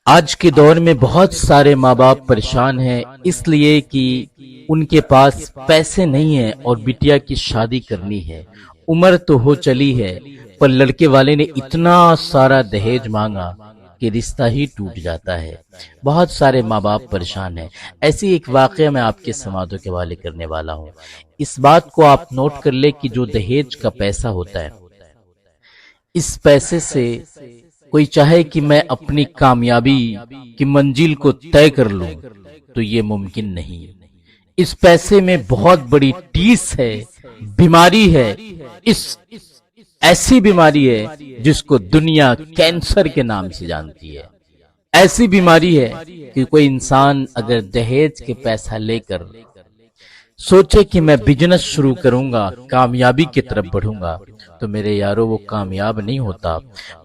آج کے دور میں بہت سارے ماں باپ پریشان ہیں اس لیے کہ ان کے پاس پیسے نہیں ہیں اور بٹیا کی شادی کرنی ہے۔ عمر تو ہو چلی ہے پر لڑکے والے نے اتنا سارا دہیج مانگا کہ رشتہ ہی ٹوٹ جاتا ہے۔ بہت سارے ماں باپ پریشان ہیں۔ ایسی ایک واقعہ میں آپ کے سماعتوں کے حوالے کرنے والا ہوں۔ اس بات کو آپ نوٹ کر لیں کہ جو دہیج کا پیسہ ہوتا ہے، اس پیسے سے کوئی چاہے کہ میں اپنی کامیابی کی منزل کو طے کر لوں تو یہ ممکن نہیں۔ اس پیسے میں بہت بڑی ٹیس ہے، بیماری ہے۔ اس ایسی بیماری ہے جس کو دنیا کینسر کے نام سے جانتی ہے۔ ایسی بیماری ہے کہ کوئی انسان اگر دہیج کے پیسہ لے کر سوچے کہ میں بزنس شروع کروں گا، کامیابی کی طرف بڑھوں گا، تو میرے یارو وہ کامیاب نہیں ہوتا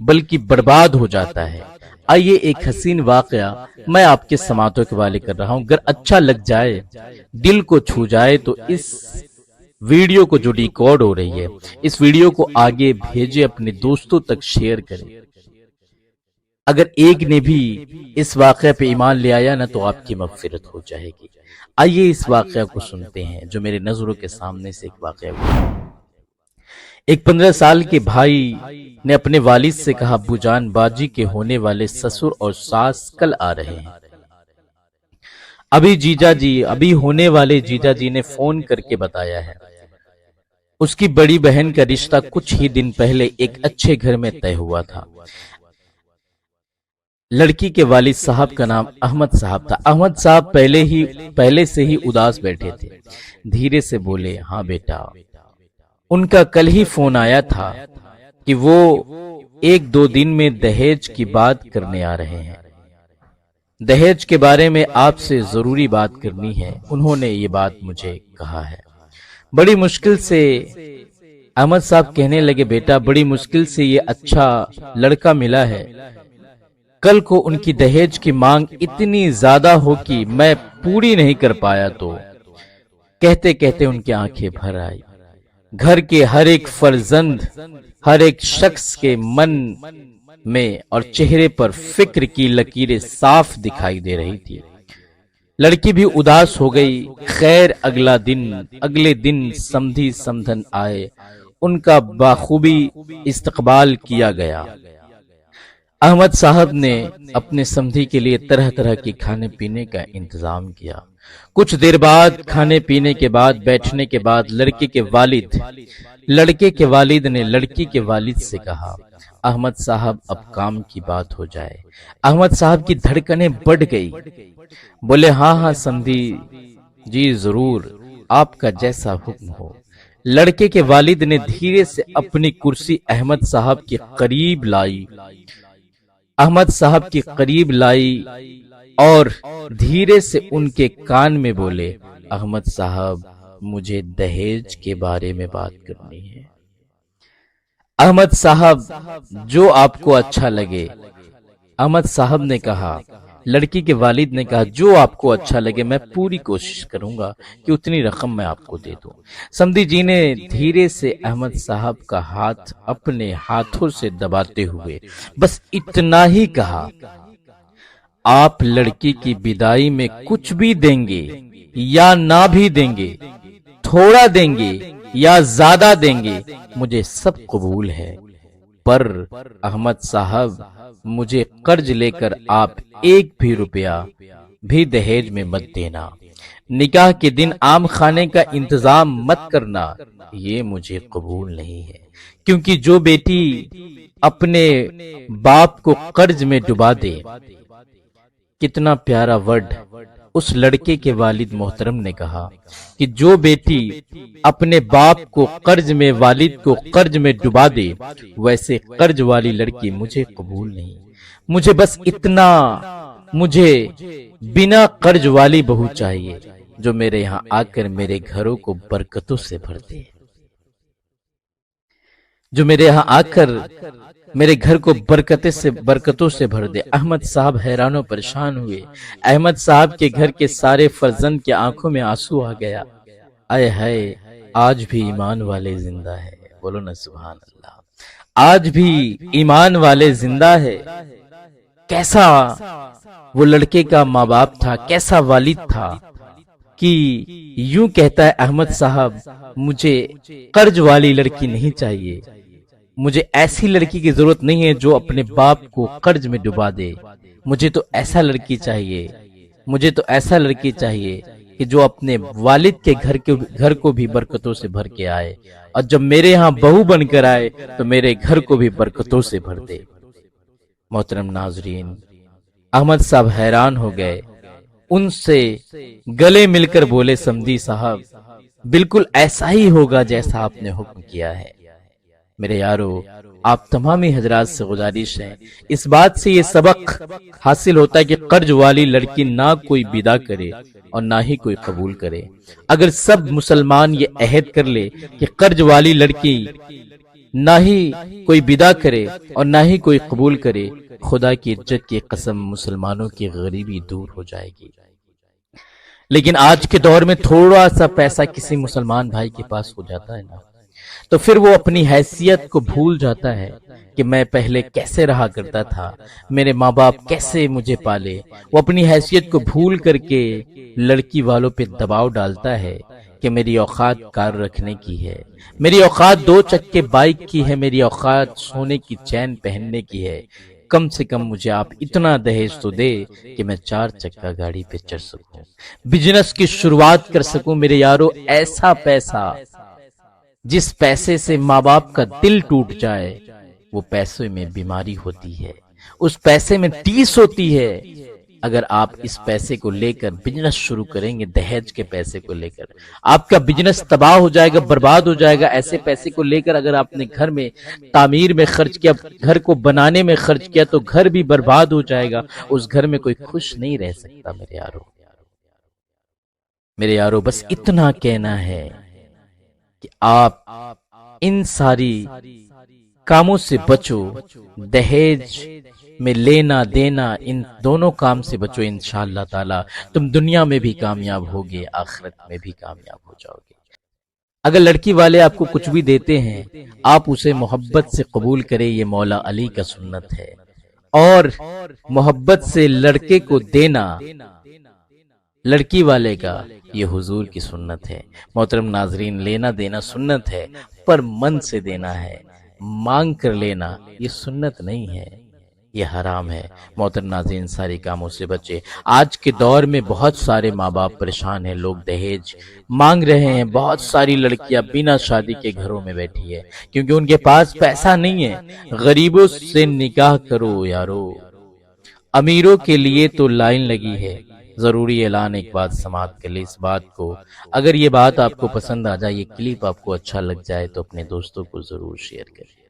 بلکہ برباد ہو جاتا ہے۔ آئیے ایک حسین واقعہ میں آپ کے سماعتوں کے حوالے کر رہا ہوں۔ اگر اچھا لگ جائے، دل کو چھو جائے تو اس ویڈیو کو جو ریکارڈ ہو رہی ہے، اس ویڈیو کو آگے بھیجے، اپنے دوستوں تک شیئر کریں۔ اگر ایک نے بھی اس واقعہ پہ ایمان لے آیا نا تو آپ کی مغفرت ہو جائے گی۔ آئیے اس واقعہ کو سنتے ہیں جو میرے نظروں کے سامنے سے ایک واقعہ ہوا۔ ایک 15 سال کے بھائی نے اپنے والد سے کہا، ابو جان، باجی کے ہونے والے سسر اور ساس کل آ رہے ہیں۔ ابھی ہونے والے جیجا جی نے فون کر کے بتایا ہے۔ اس کی بڑی بہن کا رشتہ کچھ ہی دن پہلے ایک اچھے گھر میں طے ہوا تھا۔ لڑکی کے والد صاحب کا نام احمد صاحب تھا۔ احمد صاحب پہلے سے ہی اداس بیٹھے تھے۔ دھیرے سے بولے، ہاں بیٹا، ان کا کل ہی فون آیا تھا کہ وہ 1-2 دن میں دہیج کی بات کرنے آ رہے ہیں۔ دہیج کے بارے میں آپ سے ضروری بات کرنی ہے، انہوں نے یہ بات مجھے کہا ہے۔ بڑی مشکل سے احمد صاحب کہنے لگے، بیٹا، بڑی مشکل سے یہ اچھا لڑکا ملا ہے۔ کل کو ان کی دہیج کی مانگ اتنی زیادہ ہو کہ میں پوری نہیں کر پایا تو کہتے کہتے ان کی آنکھیں بھر آئی۔ گھر کے ہر ایک فرزند، ہر ایک شخص کے من میں اور چہرے پر فکر کی لکیریں صاف دکھائی دے رہی تھی۔ لڑکی بھی اداس ہو گئی۔ خیر اگلے دن سمدھی سمدھن آئے، ان کا بخوبی استقبال کیا گیا۔ احمد صاحب نے اپنے سمدھی کے لیے طرح طرح کے کھانے پینے کا انتظام کیا۔ کچھ دیر بعد کھانے پینے کے بعد بیٹھنے کے بعد لڑکے کے والد نے لڑکی کے والد سے کہا، احمد صاحب اب کام کی بات ہو جائے۔ احمد صاحب کی دھڑکنیں بڑھ گئی۔ بولے، ہاں سمدھی جی، ضرور، آپ کا جیسا حکم ہو۔ لڑکے کے والد نے دھیرے سے اپنی کرسی احمد صاحب کے قریب لائی اور دھیرے سے ان کے کان میں بولے، احمد صاحب، مجھے دہیج کے بارے میں بات کرنی ہے۔ احمد صاحب، جو آپ کو اچھا لگے۔ احمد صاحب نے کہا، لڑکی کے والد نے کہا، جو آپ کو اچھا لگے، میں پوری کوشش کروں گا کہ اتنی رقم میں آپ کو دے دوں۔ سمدھی جی نے دھیرے سے احمد صاحب کا ہاتھ اپنے ہاتھوں سے دباتے ہوئے بس اتنا ہی کہا، آپ لڑکی کی بدائی میں کچھ بھی دیں گے یا نہ بھی دیں گے، تھوڑا دیں گے یا زیادہ دیں گے، مجھے سب قبول ہے، پر احمد صاحب، مجھے قرض لے کر آپ 1 بھی روپیہ بھی دہیج میں مت دینا، نکاح کے دن عام کھانے کا انتظام مت کرنا، یہ مجھے قبول نہیں ہے۔ کیونکہ جو بیٹی اپنے باپ کو قرض میں ڈبا دے، کتنا پیارا ورڈ اس لڑکے کے والد محترم نے کہا کہ جو بیٹی اپنے باپ کو والد کو قرض میں ڈبا دے، ویسے قرض والی لڑکی مجھے قبول نہیں۔ مجھے بنا قرض والی بہو چاہیے جو میرے یہاں آ کر میرے گھروں کو برکتوں سے بھر دے، جو میرے یہاں آ کر میرے گھر کو برکتوں سے بھر دے۔ احمد صاحب حیران و پریشان ہوئے۔ احمد صاحب کے گھر کے سارے فرزند کے آنکھوں میں آنسو آ گیا۔ آئے ہائے، آج بھی ایمان والے زندہ ہے، بولو نا سبحان اللہ۔ آج بھی ایمان والے زندہ ہے۔ کیسا وہ لڑکے کا ماں باپ تھا، کیسا والد تھا کہ یوں کہتا ہے احمد صاحب مجھے قرض والی لڑکی نہیں چاہیے، مجھے ایسی لڑکی کی ضرورت نہیں ہے جو اپنے باپ کو قرض میں ڈبا دے، مجھے تو ایسا لڑکی چاہیے، مجھے تو ایسا لڑکی چاہیے کہ جو اپنے والد کے گھر کو بھی برکتوں سے بھر کے آئے، اور جب میرے ہاں بہو بن کر آئے تو میرے گھر کو بھی برکتوں سے بھر دے۔ محترم ناظرین، احمد صاحب حیران ہو گئے، ان سے گلے مل کر بولے سمدھی صاحب بالکل ایسا ہی ہوگا جیسا آپ نے حکم کیا ہے۔ میرے یارو، آپ تمامی حضرات سے گزارش ہے، اس بات سے یہ سبق حاصل ہوتا ہے کہ قرض والی لڑکی نہ کوئی بدا کرے اور نہ ہی کوئی قبول کرے۔ اگر سب مسلمان یہ عہد کر لے کہ قرض والی لڑکی نہ ہی کوئی بدا کرے اور نہ ہی کوئی قبول کرے، خدا کی عزت کی قسم مسلمانوں کی غریبی دور ہو جائے گی۔ لیکن آج کے دور میں تھوڑا سا پیسہ کسی مسلمان بھائی کے پاس ہو جاتا ہے نا، تو پھر وہ اپنی حیثیت کو بھول جاتا ہے کہ میں پہلے کیسے رہا کرتا تھا، میرے ماں باپ کیسے مجھے پالے۔ وہ اپنی حیثیت کو بھول کر کے لڑکی والوں پہ دباؤ ڈالتا ہے کہ میری اوقات کار رکھنے کی ہے، میری اوقات 2 چکے بائک کی ہے، میری اوقات سونے کی چین پہننے کی ہے، کم سے کم مجھے آپ اتنا دہیج تو دے کہ میں 4 چکا گاڑی پہ چڑھ سکوں، بزنس کی شروعات کر سکوں۔ میرے یارو، ایسا پیسہ جس پیسے سے ماں باپ کا دل ٹوٹ جائے، وہ پیسے میں بیماری ہوتی ہے، اس پیسے میں ٹیس ہوتی ہے۔ اگر آپ اس پیسے کو لے کر بزنس شروع کریں گے، دہیج کے پیسے کو لے کر آپ کا بزنس تباہ ہو جائے گا، برباد ہو جائے گا۔ ایسے پیسے کو لے کر اگر آپ نے گھر میں تعمیر میں خرچ کیا، گھر کو بنانے میں خرچ کیا، تو گھر بھی برباد ہو جائے گا، اس گھر میں کوئی خوش نہیں رہ سکتا۔ میرے یارو بس اتنا کہنا ہے کہ آپ ان ساری کاموں سے بچو، دہیج میں لینا دینا، ان دونوں کام سے بچو، انشاءاللہ تعالی تم دنیا میں بھی کامیاب ہوگے، آخرت میں بھی کامیاب ہو جاؤ گے۔ اگر لڑکی والے آپ کو کچھ بھی دیتے ہیں، آپ اسے محبت سے قبول کریں، یہ مولا علی کا سنت ہے۔ اور محبت سے لڑکے کو دینا لڑکی والے کا، یہ حضور کی سنت ہے۔ محترم ناظرین، لینا دینا سنت ہے، پر من سے دینا ہے، مانگ کر لینا یہ سنت نہیں ہے، یہ حرام ہے۔ محترم ناظرین، سارے کاموں سے بچے۔ آج کے دور میں بہت سارے ماں باپ پریشان ہیں، لوگ دہیج مانگ رہے ہیں، بہت ساری لڑکیاں بنا شادی کے گھروں میں بیٹھی ہے کیونکہ ان کے پاس پیسہ نہیں ہے۔ غریبوں سے نکاح کرو یارو، امیروں کے لیے تو لائن لگی ہے۔ ضروری اعلان، ایک بات سماعت کر لیں اس بات کو، اگر یہ بات آپ کو پسند آ جائے، یہ کلپ آپ کو اچھا لگ جائے تو اپنے دوستوں کو ضرور شیئر کریں۔